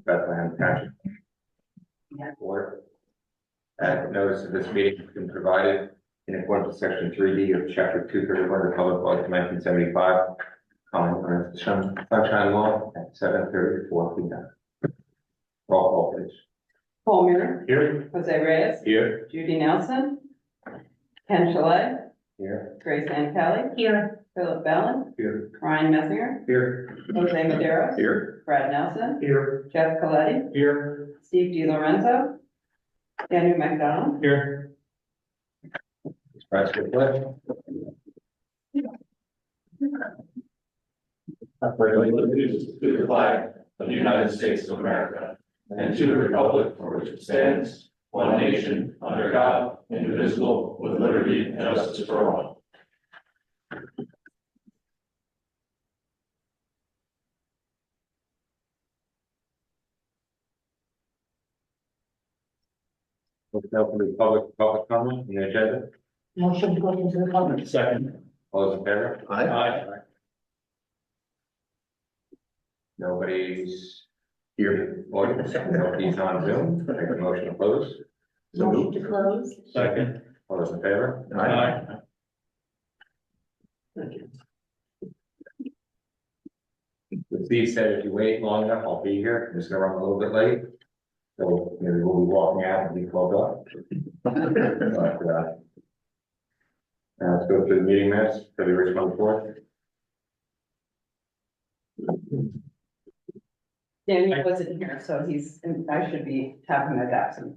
Bethlehem Township. Board. Notice of this meeting has been provided in accordance with section 3D of chapter 231 of the Public Law of 1975, calling on the Sunshine Law at 7:34 p.m. Roll call, please. Paul Miller. Here. Jose Reyes. Here. Judy Nelson. Ken Chalet. Here. Grace Ann Kelly. Here. Philip Bellin. Here. Ryan Messinger. Here. Jose Madero. Here. Brad Nelson. Here. Jeff Coletti. Here. Steve DiLorenzo. Daniel McDonald. Here. Express your pledge. I pledge allegiance to the flag of the United States of America and to the republic for which it stands, one nation, under God, indivisible, with liberty and justice for all. Let's open the public comment on the agenda. Motion to go into the public. Second. All those in favor? Aye. Nobody's here in the audience, nobody's on Zoom. Make a motion to close. Motion to close. Second. All those in favor? Aye. Steve said if you wait long enough, I'll be here. I'm just gonna run a little bit late. So maybe we'll be walking out and be called up. But, let's go through the meeting minutes, February 24th. Daniel wasn't here, so I should be having a absent.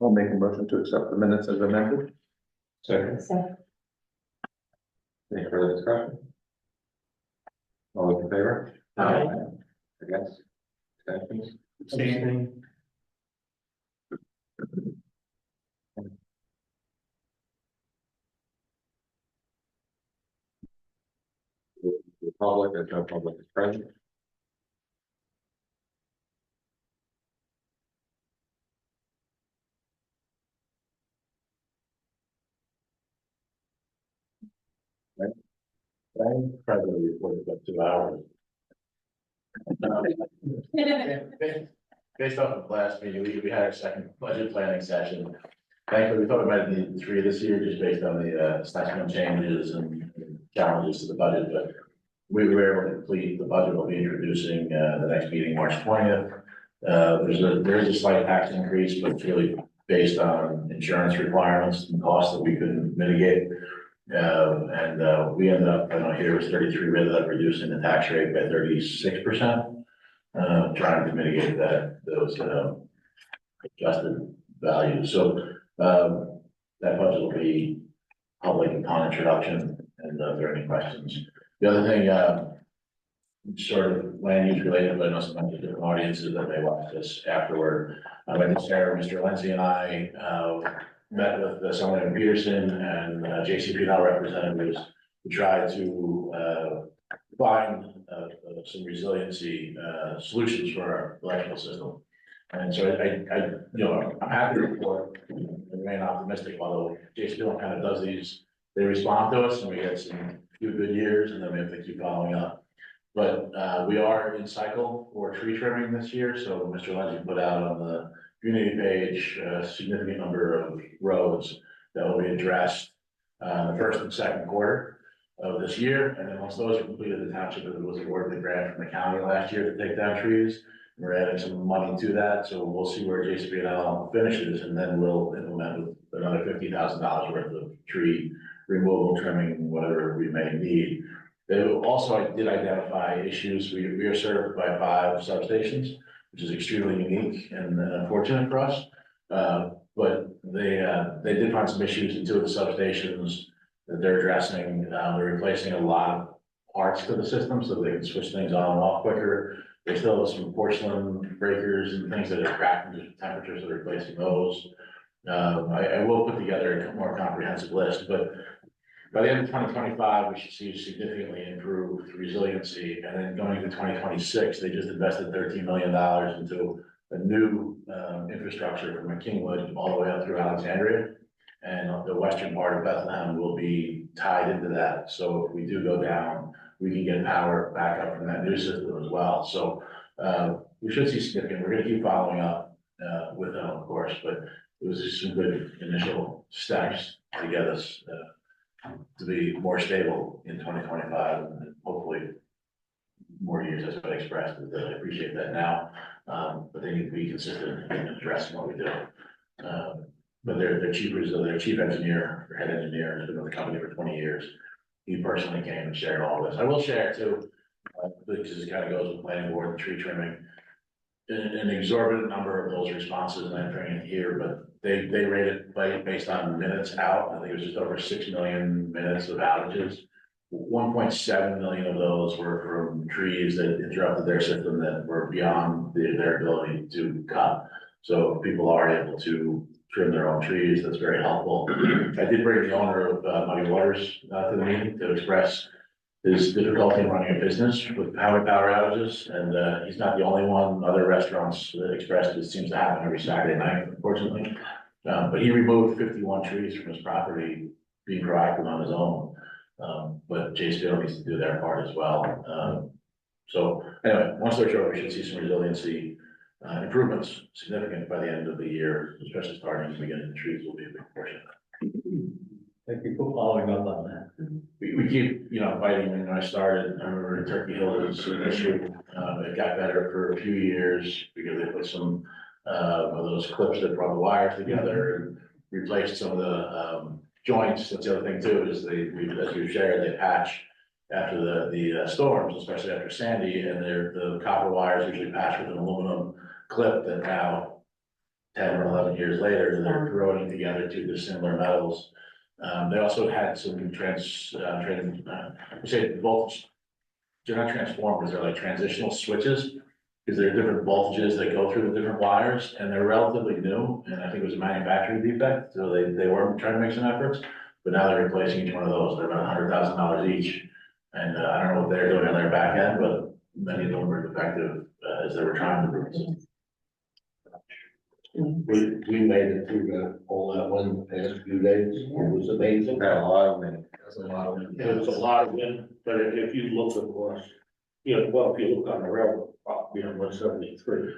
I'll make a motion to accept the minutes as amended. Second. Any further discussion? All those in favor? Aye. Against? Abstentions? Abstaining. The public, there's no public is present. Probably reported about 2 hours. Based off of last meeting, we had our second budget planning session. Thankfully, we thought we might need 3 this year, just based on the assessment changes and challenges to the budget, but we were able to complete the budget. We'll be introducing the next meeting, March 20th. There is a slight tax increase, but it's really based on insurance requirements and costs that we couldn't mitigate. We ended up, I know here it was 33, we ended up reducing the tax rate by 36%, trying to mitigate those adjusted values. So that budget will be public upon introduction, and if there are any questions. The other thing, sort of land use related, but I know sometimes there's different audiences that may watch this afterward. I went to Sarah, Mr. Lindsay and I met with someone in Peterson and JCP&L representatives to try to find some resiliency solutions for our electrical system. And so I'm happy to report and remain optimistic, although JCP&L kind of does these, they respond to us and we get some few good years and then we have to keep following up. But we are in cycle for tree trimming this year, so Mr. Lindsay put out on the community page a significant number of roads that will be addressed the first and second quarter of this year. And then once those are completed, the township was awarded the grant from the county last year to take down trees. We're adding some money to that, so we'll see where JCP&L finishes, and then we'll implement with another $50,000 worth of tree removal, trimming, whatever we may need. They also did identify issues. We are served by 5 substations, which is extremely unique and unfortunate for us. But they did find some issues in 2 of the substations that they're addressing. They're replacing a lot of parts to the system so they can switch things on and off quicker. They still have some porcelain breakers and things that have cracked in different temperatures, so they're replacing those. I will put together a more comprehensive list, but by the end of 2025, we should see significantly improved resiliency. And then going into 2026, they just invested $13 million into a new infrastructure from McKingwood all the way up through Alexandria. And the western part of Bethlehem will be tied into that. So if we do go down, we can get power back up from that new system as well. So we should see significant, we're gonna keep following up with them, of course, but it was just some good initial steps to get us to be more stable in 2025 and hopefully more years, as I expressed, I appreciate that now. But they need to be consistent in addressing what we do. But their chief engineer, or head engineer, has been with the company for 20 years. He personally came and shared all this. I will share too, because it kind of goes with planning board and tree trimming. An exorbitant number of those responses, and I'm bringing it here, but they rated based on minutes out. I think it was just over 6 million minutes of outages. 1.7 million of those were from trees that interrupted their system that were beyond their ability to cut. So people are able to trim their own trees. That's very helpful. I did bring the owner of Muddy Waters to the meeting to express his difficulty in running a business with power outages, and he's not the only one. Other restaurants expressed it seems to happen every Saturday night, unfortunately. But he removed 51 trees from his property, being proactive on his own. But JCPenney needs to do their part as well. So anyway, long story short, we should see some resiliency improvements significant by the end of the year, especially starting to begin. The trees will be a big portion. Thank you for following up on that. We keep, fighting. When I started, I remember in Turkey Hill, it was an issue. It got better for a few years because they put some of those clips that brought the wires together and replaced some of the joints. That's the other thing too, is as we've shared, they patch after the storms, especially after Sandy, and the copper wires usually patch with an aluminum clip that now 10 or 11 years later, they're corroding together to dissimilar metals. They also had some voltage. They're not transformers, they're like transitional switches, because there are different voltages that go through the different wires, and they're relatively new, and I think it was a manufacturing defect, so they were trying to make some efforts, but now they're replacing each one of those. They're about $100,000 each, and I don't know what they're doing on their back end, but many of them were defective as they were trying to replace. We made it through all that one past few days. It was amazing. Had a lot of wind. That's a lot of. It was a lot of wind, but if you look across, if you look on the railroad, 173,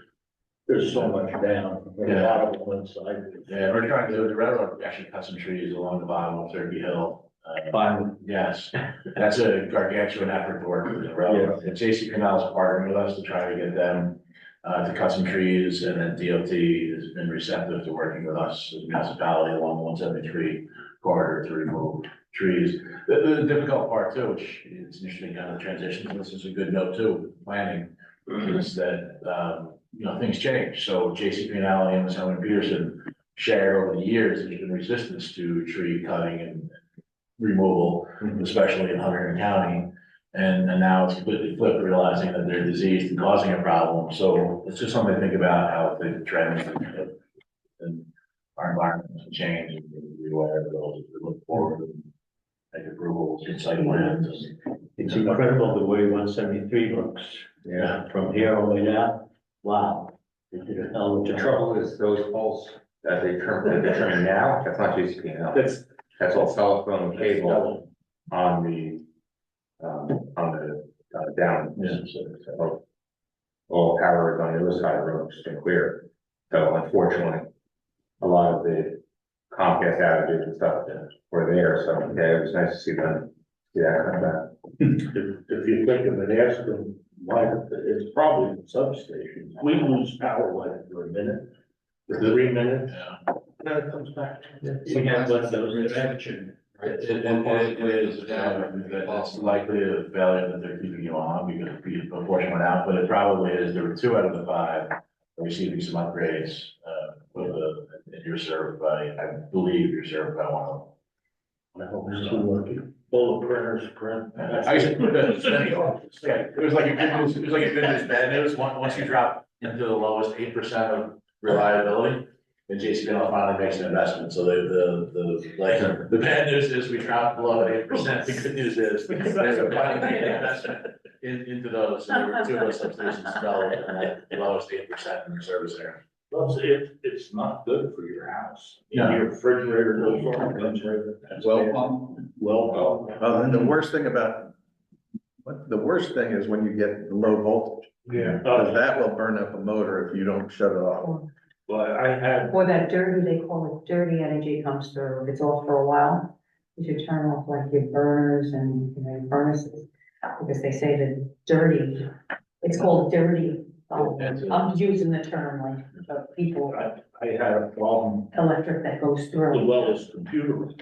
there's so much down, a lot of one side. Yeah, we're trying to do the railroad, actually cut some trees along the bottom of Turkey Hill. Fine. Yes, that's a gargantuan effort to work with the railroad. And JCPenney is partnering with us to try to get them to cut some trees, and then DOT has been receptive to working with us as a municipality along the 173 corridor to remove trees. The difficult part too, which is interesting kind of transition, this is a good note too, planning, is that, things change. So JCPenney and Selwyn Peterson shared over the years, there's been resistance to tree cutting and removal, especially in Hunterdon County. And now it's completely flipped, realizing that they're diseased and causing a problem. So it's just something to think about, how the trends and our environment can change, and be aware of those as we look forward and make approvals and site plans. It's incredible the way 173 looks. Yeah. From here all the way down. Wow. They did a hell of a The job. trouble is those poles that they're trimming now, that's not JCPenney. That's all telephone cable on the down. So all power is on the other side of the road, just been clear. So unfortunately, a lot of the Comcast outages and stuff were there, so yeah, it was nice to see them. Come back. If you think of it, ask them why, it's probably the substation. We lose power, for a minute, for 3 minutes. Yeah. That comes back. We have left those intervention. It is, it's likely a failure that they're keeping you on because a portion went out, but it probably is, there were 2 out of the 5 receiving some upgrades, and you're served by, I believe you're served by one of them. I hope it's too lucky. Full of printers, print. I said, it was like a good news, it was like a good news, bad news, once you drop into the lowest 8% of reliability, then JCPenney finally makes an investment, so the bad news is we dropped below 8%, the good news is they're finally making an investment into those, and there were 2 of those substations developed in the lowest 8% in the service area. Well, it's not good for your house. No. Your refrigerator, goes on, refrigerator. Well, And the worst thing is when you get low voltage, yeah. because that will burn up a motor if you don't shut it off. Well, I had, Or that dirty, they call it dirty energy comes through, if it's off for a while, you should turn off like your burners and, you know, your furnaces. Because they say that dirty, it's called dirty, I'm using the term like, people, I had a problem electric that goes as through. well as computer room.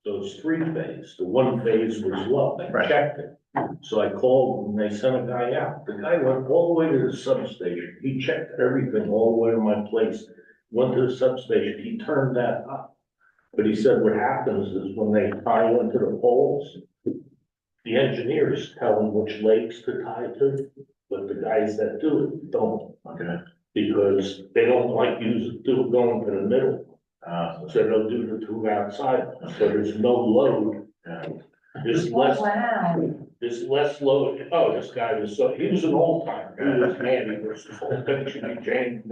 So it's 3-phase, the 1 phase was low, they Right. checked it. So I called and they sent a guy out, the guy went all the way to the substation, he checked everything all the way to my place. Went to the substation, he turned that up. But he said what happens is when they tie into the poles, the engineers tell them which legs to tie to, but the guys that do it don't. Okay. Because they don't like going to the middle. So they'll do the 2 outside, so there's no load. There's less, Wow. there's less load. Oh, this guy was he was an old timer. He was handy versus whole thing should be changed.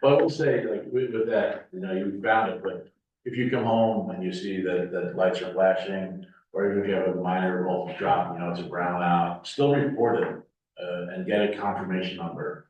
But I will say, like, with that, you know, you found it, but if you come home and you see that the lights are flashing, or even if you have a minor voltage drop, you know, it's a brownout, still report it, and get a confirmation number.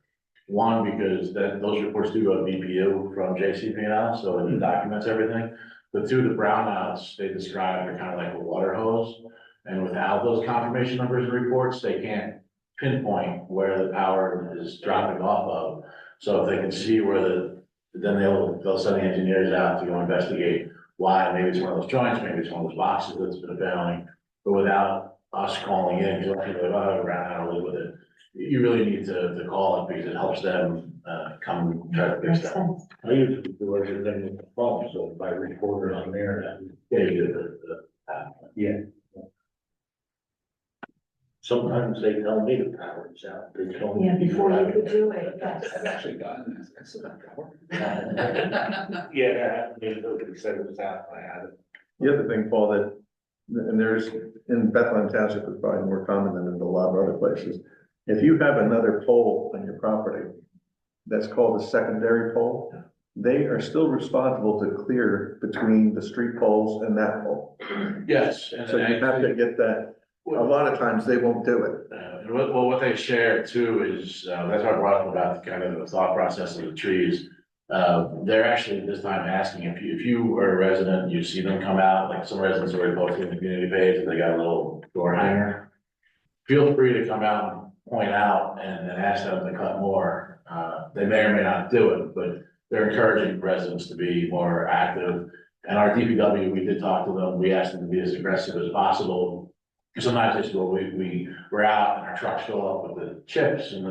One, because those reports do go to BPU from JCP&L, so it documents everything. But 2, the brownouts, they describe are kind of like a water hose. And without those confirmation numbers and reports, they can't pinpoint where the power is dropping off of. So if they can see then they'll send the engineers out to go investigate why. Maybe it's one of those joints, maybe it's one of those boxes that's been failing. But without us calling in, because people are like, oh, brown out, live with it. You really need to call it because it helps them come try to fix Makes that. sense. I usually do everything with the phone, so if I record it on there, Yeah, you did yeah. Sometimes they tell me the power is out, they tell me. Yeah, before you could do it, yes. I've actually gotten this. Yeah, that happened, they said it was out, I had it. The other thing, Paul, and there's, in Bethlehem Township, it's probably more common than in a lot of other places. If you have another pole on your property, that's called a secondary pole, they are still responsible to clear between the street poles and that pole. Yes. So you have to get that, a lot of times they won't do it. And what they shared too is, that's why I brought up about the kind of the thought process of the trees. They're actually this time asking if you are a resident, you see them come out, like some residents already posted in the community page, and they got a little door hanger. Feel free to come out and point out and ask them to cut more. They may or may not do it, but they're encouraging residents to be more active. And our DPW, we did talk to them, we asked them to be as aggressive as possible. Sometimes they said, well, we're out and our trucks fill up with the chips and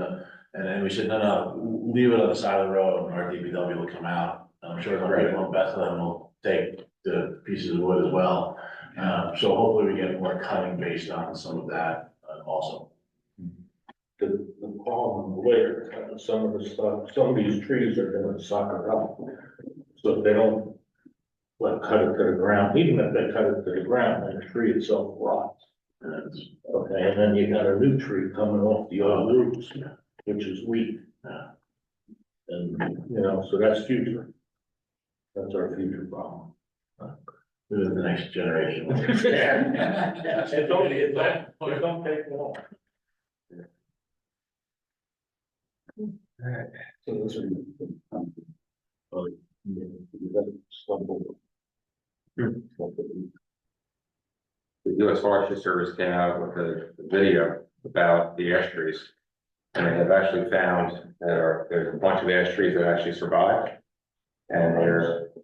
then we said, no, leave it on the side of the road and our DPW will come out. I'm sure the people in Bethlehem will take the pieces of wood as well. So hopefully we get more cutting based on some of that also. The problem where some of the stuff, some of these trees are gonna suck it up. So if they don't, like, cut it to the ground, even if they cut it to the ground, then the tree itself rots. Okay, and then you got a new tree coming off the old roots, which is weak. And, you know, so that's future. That's our future problem. Who's the next generation? It don't take long. So those are. The US Forestry Service came out with a video about the ash trees. And they have actually found there's a bunch of ash trees that actually survived. And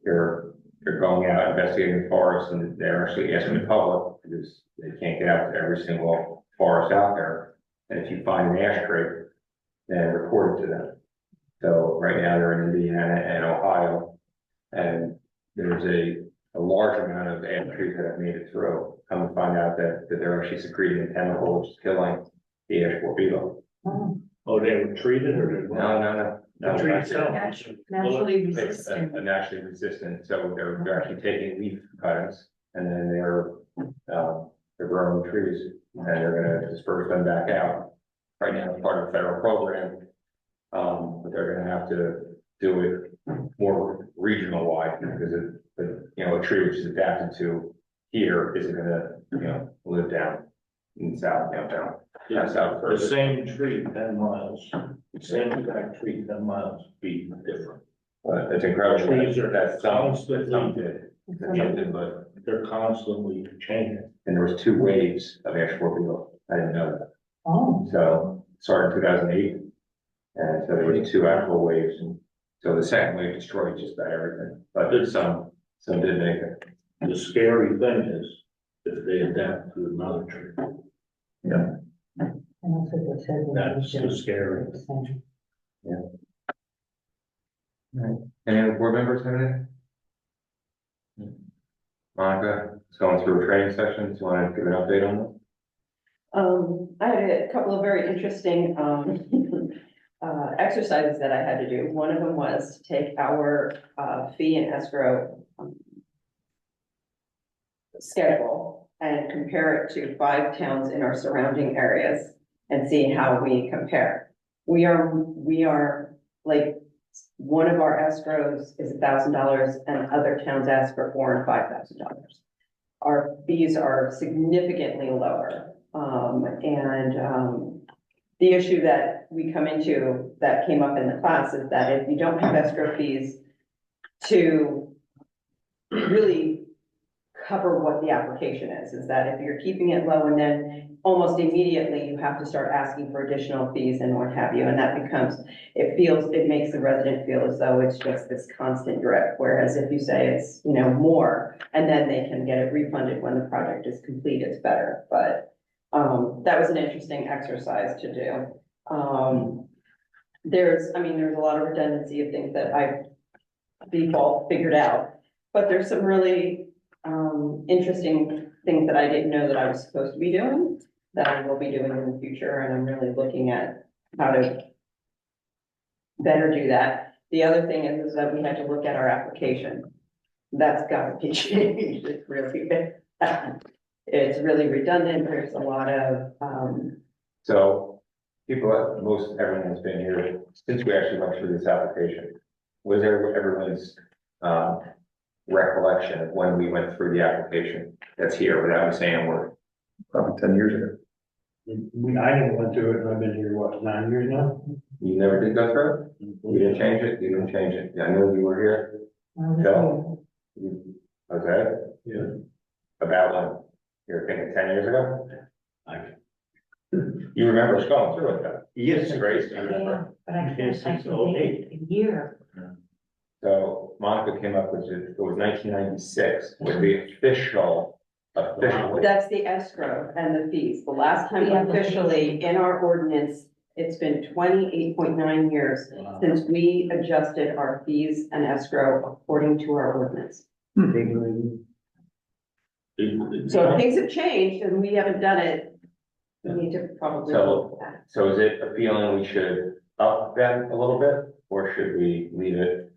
they're going out investigating the forest, and they're actually asking the public, because they can't get out to every single forest out there. And if you find an ash scrape, then report it to them. So right now they're in Indiana and Ohio, and there's a large amount of ash trees that have made it through. Come to find out that they're actually secreting a chemical which is killing the ash borer beetle. Oh, Oh, they were treated or they? No. The tree that's it. itself. naturally It's resistant. naturally resistant, so they're actually taking leaf cuttings and then they're growing the trees and they're gonna disperse them back out. Right now, it's part of a federal program, but they're gonna have to do it more regional wide because a tree which is adapted to here isn't gonna, live down in south, downtown. South The further. same tree, 10 miles, the same exact tree, 10 miles, be different. But it's incredible. Trees are That's some constantly- did, but, They're constantly changing. and there was 2 waves of ash borer beetle. I didn't know that. Oh, So, started in 2008. And so there were 2 actual waves, and so the second wave destroyed just about everything, but there's some did make it. The scary thing is if they adapt to another tree, and that's what they said. that's the scary. Any other board members have anything? Monica, is going through a training session, do you want to give an update on that? I had a couple of very interesting, exercises that I had to do. One of them was to take our, fee and escrow schedule and compare it to 5 towns in our surrounding areas and see how we compare. We are like, one of our escrows is $1,000 and other towns ask for $4,000 and $5,000. Our fees are significantly lower. The issue that we come into that came up in the class is that if you don't have escrow fees to really cover what the application is that if you're keeping it low and then almost immediately you have to start asking for additional fees and what have you, and that becomes, it makes the resident feel as though it's just this constant drip, whereas if you say it's, more, and then they can get it refunded when the project is complete, it's better, but that was an interesting exercise to do. There's a lot of redundancy of things that I've default figured out, but there's some really interesting things that I didn't know that I was supposed to be doing, that I will be doing in the future, and I'm really looking at how to better do that. The other thing is that we had to look at our application. That's got to be changed. It's really redundant. There's a lot of, So, everyone has been here, since we actually went through this application, was there everyone's, recollection of when we went through the application that's here without me saying a word? Probably 10 years ago. I never went through it, and I've been here, 9 years now? You never did go through it? You didn't change it? You didn't change it? I know you were here. Bill? Okay, Yeah. about when? You're thinking 10 years ago? You remember us going through it though? Yes. Grace, you Yeah, remember? but I Yes, can't, I it's can all date it, a year. So Monica came up with it was 1996 with the official. that's the escrow and the fees. The last time Yeah, the fees. officially in our ordinance, it's been 28.9 years since we adjusted our fees and escrow according to our ordinance. So if things have changed and we haven't done it, we need to probably look at that. So is it a feeling we should up that a little bit, or should we leave it?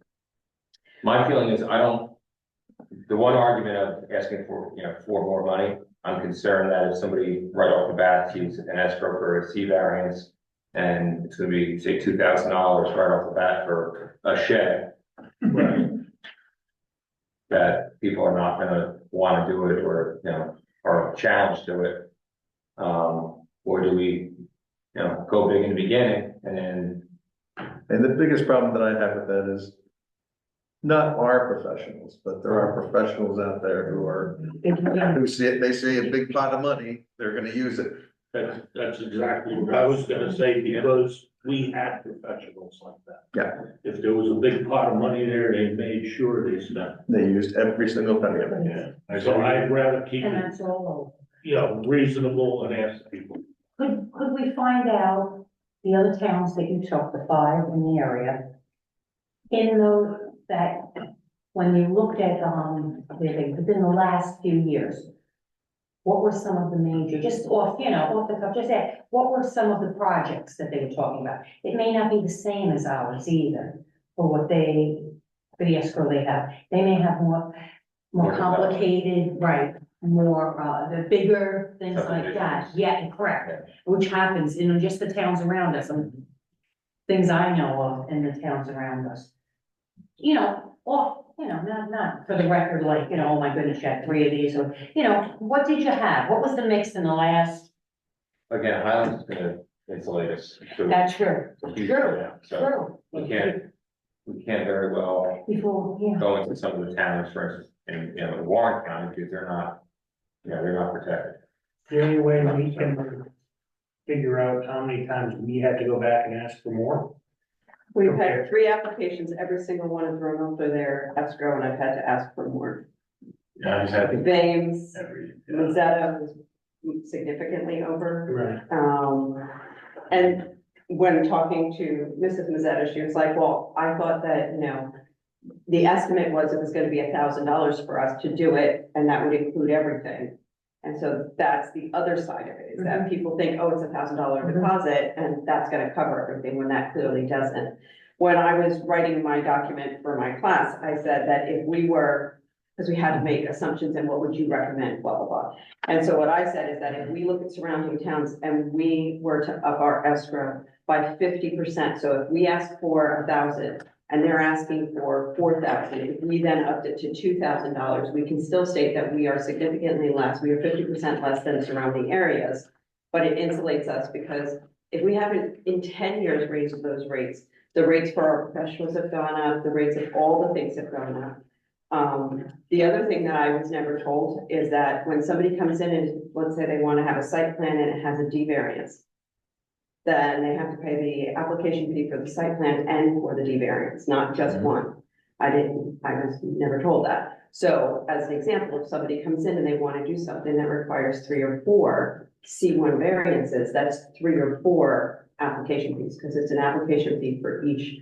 My feeling is the one argument of asking for more money, I'm concerned that if somebody right off the bat sees an escrow for a C variance and it's gonna be, say, $2,000 right off the bat for a shed. Right. That people are not gonna wanna do it or, are challenged to it. Or do we, go big in the beginning and then, And the biggest problem that I have with that is not our professionals, but there are professionals out there who see it, they see a big pot of money, they're gonna use it. That's exactly what I was gonna say, because we had professionals like that. Yeah. If there was a big pot of money there, they made sure they spent. They used every single penny of it. Yeah. So I'd rather keep And it, that's all. reasonable and ask people. Could we find out the other towns that you took, the 5 in the area? In those that, when you looked at, within the last few years, what were some of the major, just off the cuff, just say, what were some of the projects that they were talking about? It may not be the same as ours either, for the escrow they have. They may have more More complicated, right, more, the bigger things like that. Yeah, correct, which happens in just the towns around us, and things I know of in the towns around us. Not for the record, like, oh my goodness, you had 3 of these, or, what did you have? What was the mix in the last? Again, Highlands is gonna insulate us. to- That's true, Yeah, So true. we can't very well Before, yeah. go into some of the towns, for instance, in Warren County, because they're not protected. The only way we can figure out how many times we had to go back and ask for more. We've Okay. had 3 applications, every single one is thrown up for their escrow, and I've had to ask for more. Yeah, I just had Bames, every, Mazzetto was significantly over. Right. And when talking to Mrs. Mazzetta, she was like, well, I thought that, the estimate was it was gonna be $1,000 for us to do it, and that would include everything. And so that's the other side of it, is that people think, oh, it's $1,000 deposit, and that's gonna cover everything, when that clearly doesn't. When I was writing my document for my class, I said that if we were, because we had to make assumptions, and what would you recommend, blah, blah, blah. And so what I said is that if we look at surrounding towns and we were to up our escrow by 50%, so if we asked for 1,000 and they're asking for 4,000, if we then upped it to $2,000, we can still state that we are significantly less, we are 50% less than surrounding areas. But it insulates us, because if we haven't in 10 years raised those rates, the rates for our professionals have gone up, the rates of all the things have gone up. The other thing that I was never told is that when somebody comes in and, let's say they want to have a site plan and it has a D variance, then they have to pay the application fee for the site plan and for the D variance, not just one. I was never told that. So as an example, if somebody comes in and they want to do something that requires 3 or 4 C1 variances, that's 3 or 4 application fees, because it's an application fee for each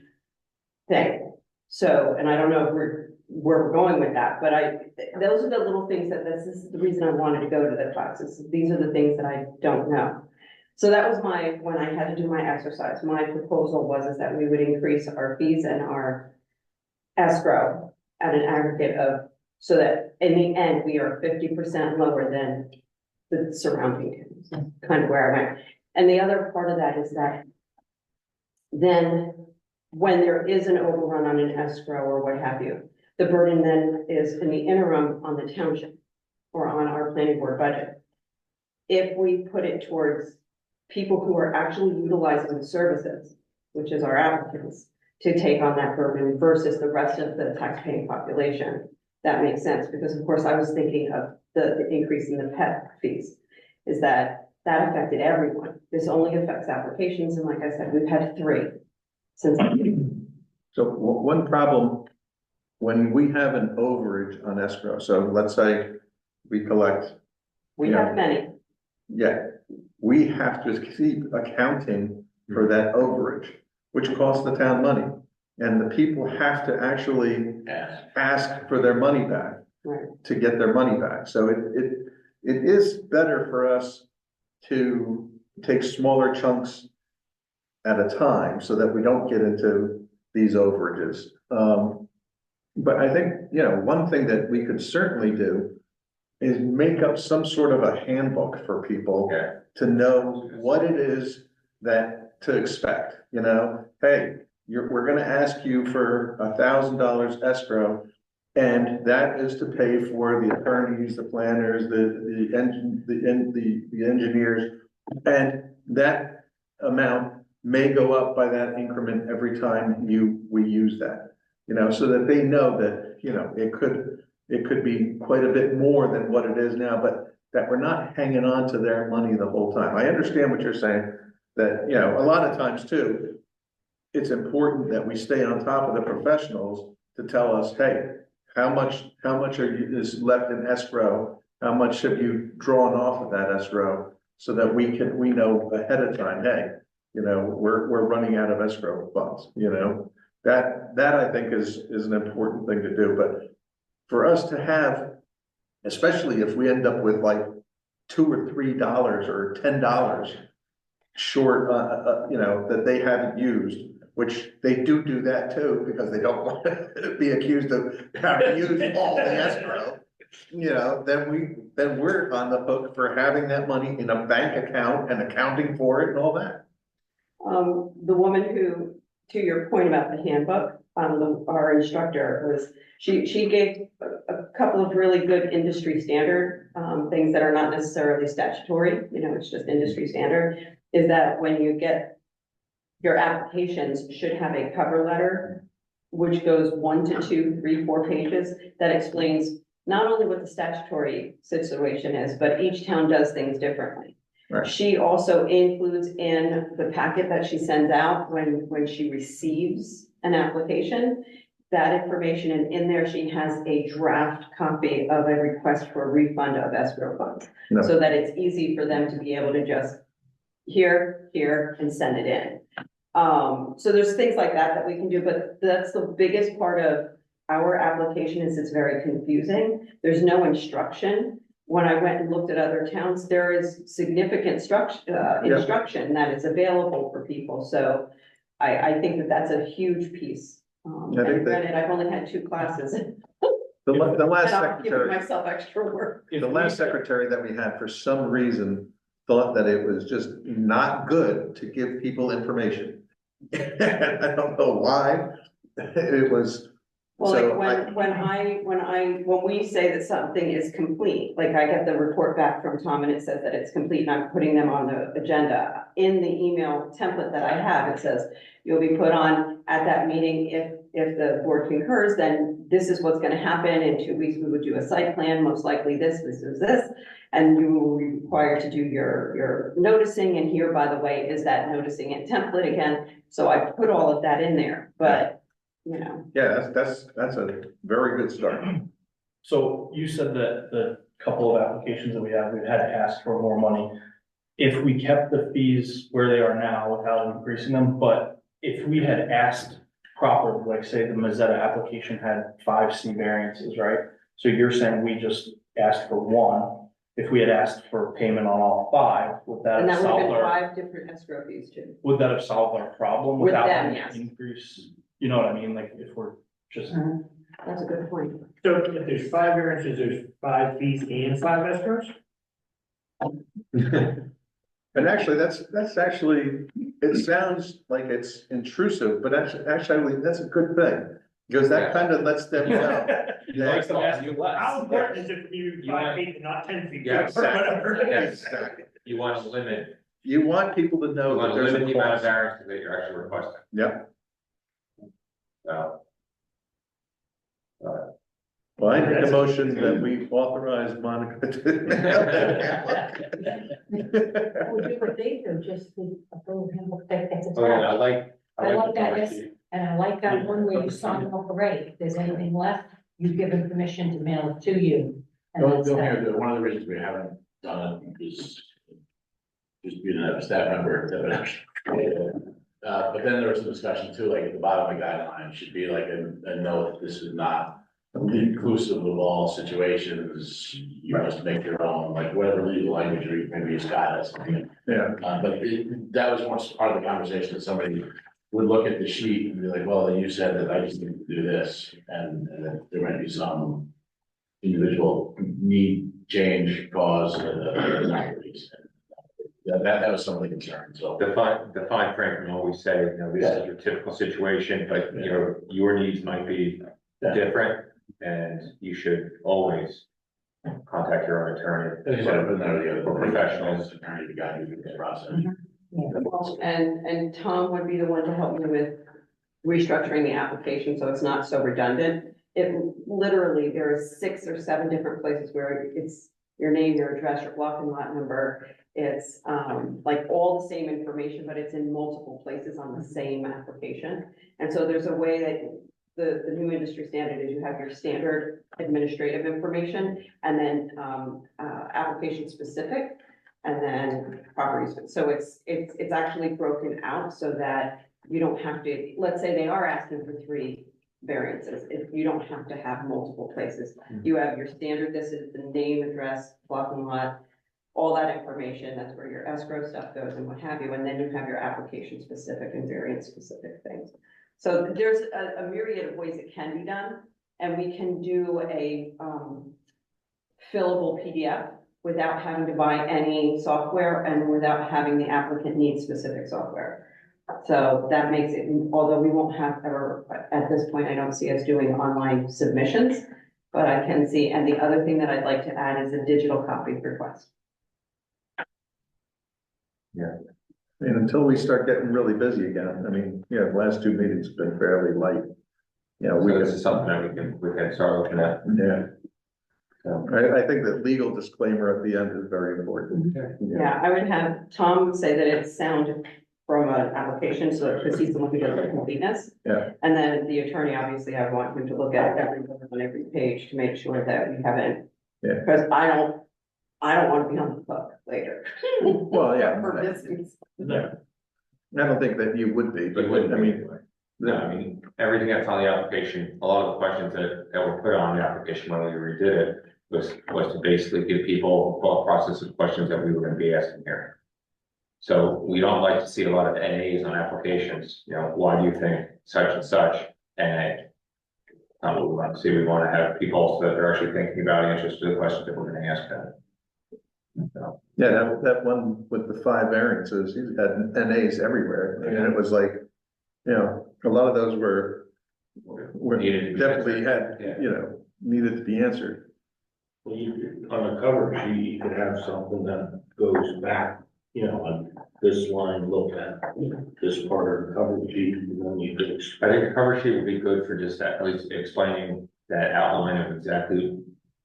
thing. So, and I don't know if where we're going with that, but those are the little things that, this is the reason I wanted to go to the classes. These are the things that I don't know. So that was when I had to do my exercise, my proposal is that we would increase our fees and our escrow at an aggregate of, so that in the end, we are 50% lower than the surrounding towns, kind of where I went. And the other part of that is that then when there is an overrun on an escrow or what have you, the burden then is in the interim on the township or on our planning board budget. If we put it towards people who are actually utilizing the services, which is our applicants, to take on that burden versus the rest of the taxpaying population, that makes sense, because of course I was thinking of the increase in the PEP fees, is that affected everyone. This only affects applications, and like I said, we've had 3 since. So one problem, when we have an overage on escrow, so let's say we collect, We Yeah. have many. yeah, we have to keep accounting for that overage, which costs the town money. And the people have to actually ask for their money back Right. to get their money back. So it is better for us to take smaller chunks at a time so that we don't get into these overages. But I think, one thing that we could certainly do is make up some sort of a handbook for people Okay. to know what it is that to expect, hey, we're gonna ask you for $1,000 escrow. And that is to pay for the attorneys, the planners, the engineers. And that amount may go up by that increment every time we use that. So that they know that, it could be quite a bit more than what it is now, but that we're not hanging on to their money the whole time. I understand what you're saying. that, you know, a lot of times too, it's important that we stay on top of the professionals to tell us, hey, how much is left in escrow? How much have you drawn off of that escrow? So that we know ahead of time, hey, you know, we're running out of escrow funds, you know? That I think is an important thing to do, but for us to have, especially if we end up with like $2 or $3 or $10 short, you know, that they haven't used, which they do that too, because they don't want to be accused of having used all the escrow. You know, then we're on the hook for having that money in a bank account and accounting for it and all that. The woman who, to your point about the handbook, our instructor was, she gave a couple of really good industry standard, things that are not necessarily statutory, you know, it's just industry standard, is that when you get your applications should have a cover letter, which goes 1 to 2, 3, 4 pages that explains not only what the statutory situation is, but each town does things differently. Right. She also includes in the packet that she sends out when she receives an application, that information, and in there she has a draft copy of a request for a refund of escrow funds. No. So that it's easy for them to be able to just here, and send it in. So there's things like that we can do, but that's the biggest part of our application is it's very confusing. There's no instruction. When I went and looked at other towns, there is significant instruction that is available for people. So I think that that's a huge piece. I think And that- granted, I've only had 2 classes. The last And I'm giving secretary, myself extra work. the last secretary that we had, for some reason, thought that it was just not good to give people information. I don't know why. It was. Well, So like when we say that something is complete, like I get the report back from Tom and it says that it's complete and I'm putting them on the agenda. In the email template that I have, it says you'll be put on at that meeting if the board concurs, then this is what's gonna happen. In 2 weeks, we would do a site plan, most likely this. And you will be required to do your noticing, and here, by the way, is that noticing and template again. So I put all of that in there, but, you know. Yeah, that's a very good start. So you said that the couple of applications that we've had to ask for more money. If we kept the fees where they are now without increasing them, but if we had asked properly, like say the Mazzetta application had 5 C variances, right? So you're saying we just asked for 1. If we had asked for payment on all 5, would that And have that would have solved been our, 5 different escrow fees too. would that have solved our problem With without them, any yes. increase? You know what I mean? Like if we're just. That's a good point. So if there's 5 variances, there's 5 fees and 5 escrows? And actually, that's actually, it sounds like it's intrusive, but actually, that's a good thing. Because that kind of lets them know. Makes them ask you less. How important is it for you You 5 want- feet and not 10 feet? Yeah, Or whatever. Exactly. You want to limit, You want people to you know want that to there's limit a the amount of cost. variances that you're actually requesting. Yep. So, Well, I make a motion that we authorize Monica to. We do what they do, just the approve handbook that's Oh, yeah, attached. I like the that, cover yes. sheet. And I like that one where you sign off already. If there's anything left, you give them permission to mail it to you. And that's that. One of the reasons we haven't done it is just being a staff member that would actually. But then there was some discussion too, like at the bottom of the guideline should be like a note, this is not inclusive of all situations. You must make your own, like whatever legal language or maybe Scott has something. Yeah, But that was once part of the conversation that somebody would look at the sheet and be like, well, you said that I just need to do this. And then there might be some individual need, change, cause, that was some of the concern, so. The fine print can always say, you know, this is your typical situation, but you know, your needs might be different. And you should always contact your own attorney or professionals. Attorney to guide you through this process. And Tom would be the one to help me with restructuring the application, so it's not so redundant. It literally, there are 6 or 7 different places where it's your name, your address, your block and lot number. It's, like all the same information, but it's in multiple places on the same application. And so there's a way that the new industry standard is you have your standard administrative information and then, application specific and then properties. So it's actually broken out so that you don't have to, let's say they are asking for 3 variances. If you don't have to have multiple places, you have your standard, this is the name, address, block and lot, all that information, that's where your escrow stuff goes and what have you, and then you have your application specific and variance specific things. So there's a myriad of ways it can be done, and we can do a fillable PDF without having to buy any software and without having the applicant need specific software. So that makes it, although we won't have ever, at this point, I don't see us doing online submissions, but I can see, and the other thing that I'd like to add is a digital copy request. And until we start getting really busy again, I mean, the last 2 meetings have been fairly light. So this is something that we can start looking at. Yeah, So, I think that legal disclaimer at the end is very important. Yeah, I would have Tom say that it's sound from an application, so because he's the one who does the completeness. Yeah. And then the attorney, obviously, I want him to look at every word on every page to make sure that we haven't. Yeah. Because I don't want to be on the hook later. Well, yeah. For business. I don't think that you would be, but it wouldn't I mean, No, I mean, everything that's on the application, a lot of the questions that were put on the application when we redid it was to basically give people a thought process of questions that we were gonna be asking here. So we don't like to see a lot of NAs on applications, why do you think such and such, NA? Not what we want to see, we want to have people that are actually thinking about answers to the questions that we're gonna ask them. So, yeah, that one with the 5 variances, he had NAs everywhere, and it was like, a lot of those were Needed to be definitely answered. had, Yeah. needed to be answered. Well, on the cover sheet, you could have something that goes back, on this line, look at this part of the cover sheet, and then you could. I think the cover sheet would be good for just that, at least explaining that outline of exactly,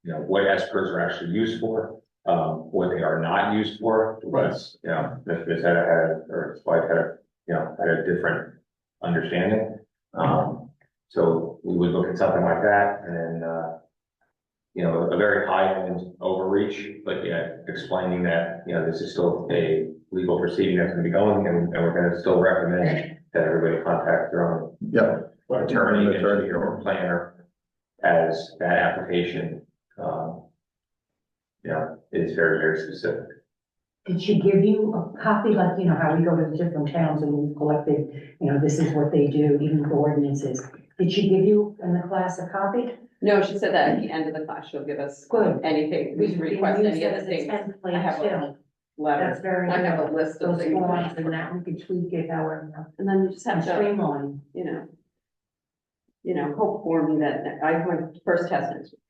what escrows are actually used for, what they are not used for, because, this had or its wife had a different understanding. So we would look at something like that, and then, a very high-end overreach, but explaining that, this is still a legal proceeding that's gonna be going, and we're gonna still recommend that everybody contact their own Yep. attorney, Attorney. engineer, or planner, as that application, is very, very specific. Did she give you a copy, like, how we go to the different towns and we've collected, this is what they do, even the ordinances? Did she give you in the class a copy? No, she said that at the end of the class, she'll give us Good. anything, we can request use any that other as a things. template I have a too. letter, That's very I have good. a list of Those things. forms and that, we could tweak it however, And then you just have to, streamline. hope for me that I went first test next week.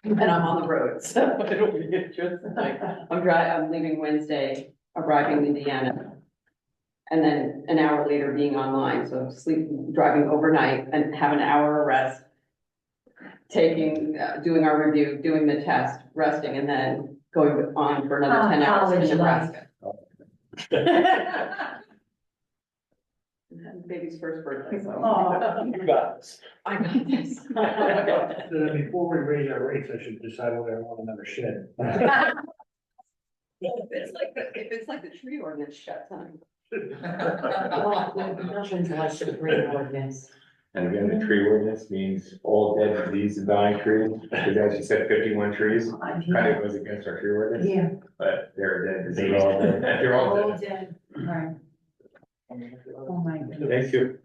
And I'm on the road, so it'll be interesting. I'm leaving Wednesday, arriving in Indiana. And then an hour later being online, so driving overnight and have an hour of rest. Doing our review, doing the test, resting, and then going on for another 10 hours in College Nebraska. Baby's first birthday, so. Oh. You got this. I got this. So then before we raise our rates, I should decide whether I want another shed. If it's like the tree ordinance shut time. Nothing's like the green ordinance. And again, the tree ordinance means all dead, disease, and dying trees, because as you said, 51 trees, kind of goes against our tree ordinance, Yeah. but they're dead, disease, all dead, they're all All dead. dead, right. Oh, my goodness. Thank you.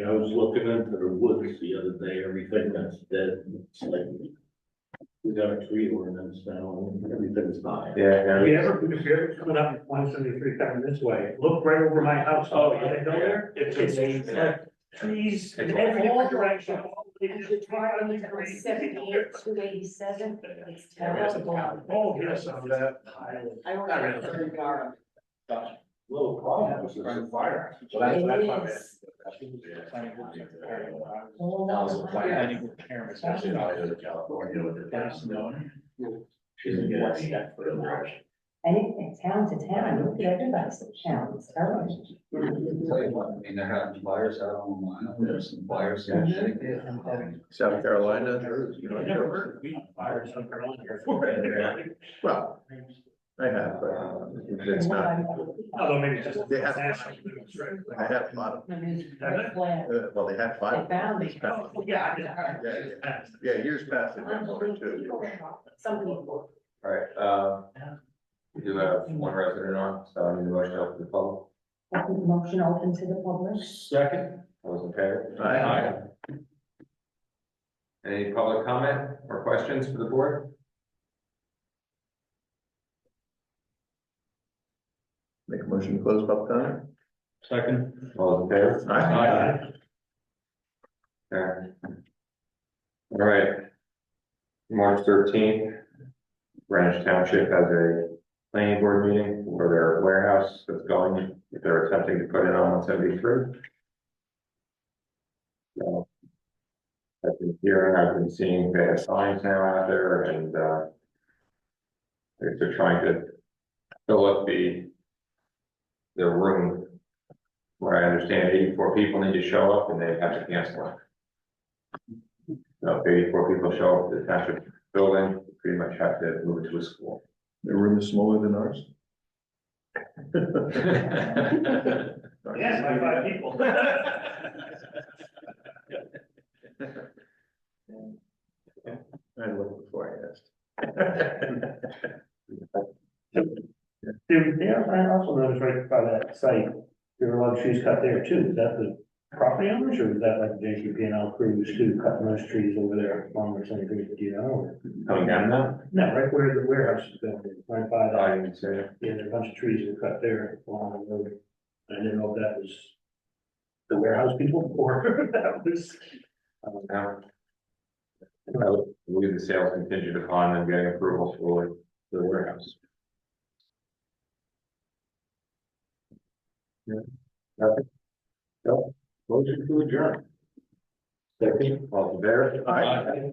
I was looking into the woods the other day, everything that's dead, it's like, we got a tree ordinance now, and everything's dying. Yeah, If you ever coming up 173 coming this way, look right over my house. Oh, You go there, it's like trees in every different direction. It's 500 78, 287, it's terrible. Oh, yes, on that. I ordered a third car. Little problem was there's a fire. So It that's my is. Planning repair, Especially in California with the gas. She's gonna get a check for the garage. And town to town, look at everybody's town, it's terrible. Tell you what, I mean, they're having flyers out online, there's some flyers in Connecticut. South Carolina, you know. I never heard of being fired South Carolina before. Well, I have, but it's not, Although maybe just. They have- I have a lot of, well, they had They five. found me. Oh, yeah. Yeah, years past, they've been one or two. Some people. All right, we do have one resident on, so I need a motion to open the public. Motion open to the public. Second. All those in favor? Aye. Any public comment or questions for the board? Make a motion to close public comment? Second. All those in favor? Aye. Okay. All right. March 13th, Greenwich Township has a planning board meeting for their warehouse that's going, if they're attempting to put it on 173. So, I've been hearing, I've been seeing they have signs now out there and, they're trying to fill up the room where I understand 84 people need to show up and they have to cancel it. So if 84 people show up at the township building, you pretty much have to move it to a school. The room is smaller than ours? Yeah, by 5 people. I looked before I asked. I also noticed right by that site, there were a lot of trees cut there too. Is that the property owners or is that like the JCP&L crews too, cutting those trees over there along the same thing, do you know? Or- Coming down now? No, right where the warehouse is going, right by that. I didn't say it. Yeah, there are a bunch of trees that were cut there along the road. I didn't know if that was the warehouse people or that was. No. I would believe the sales contingent upon them getting approval for the warehouse. Yeah. Nothing? No, motion to adjourn. Second, all in favor? Aye.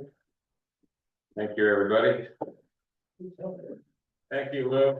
Thank you, everybody. Thank you, Lou.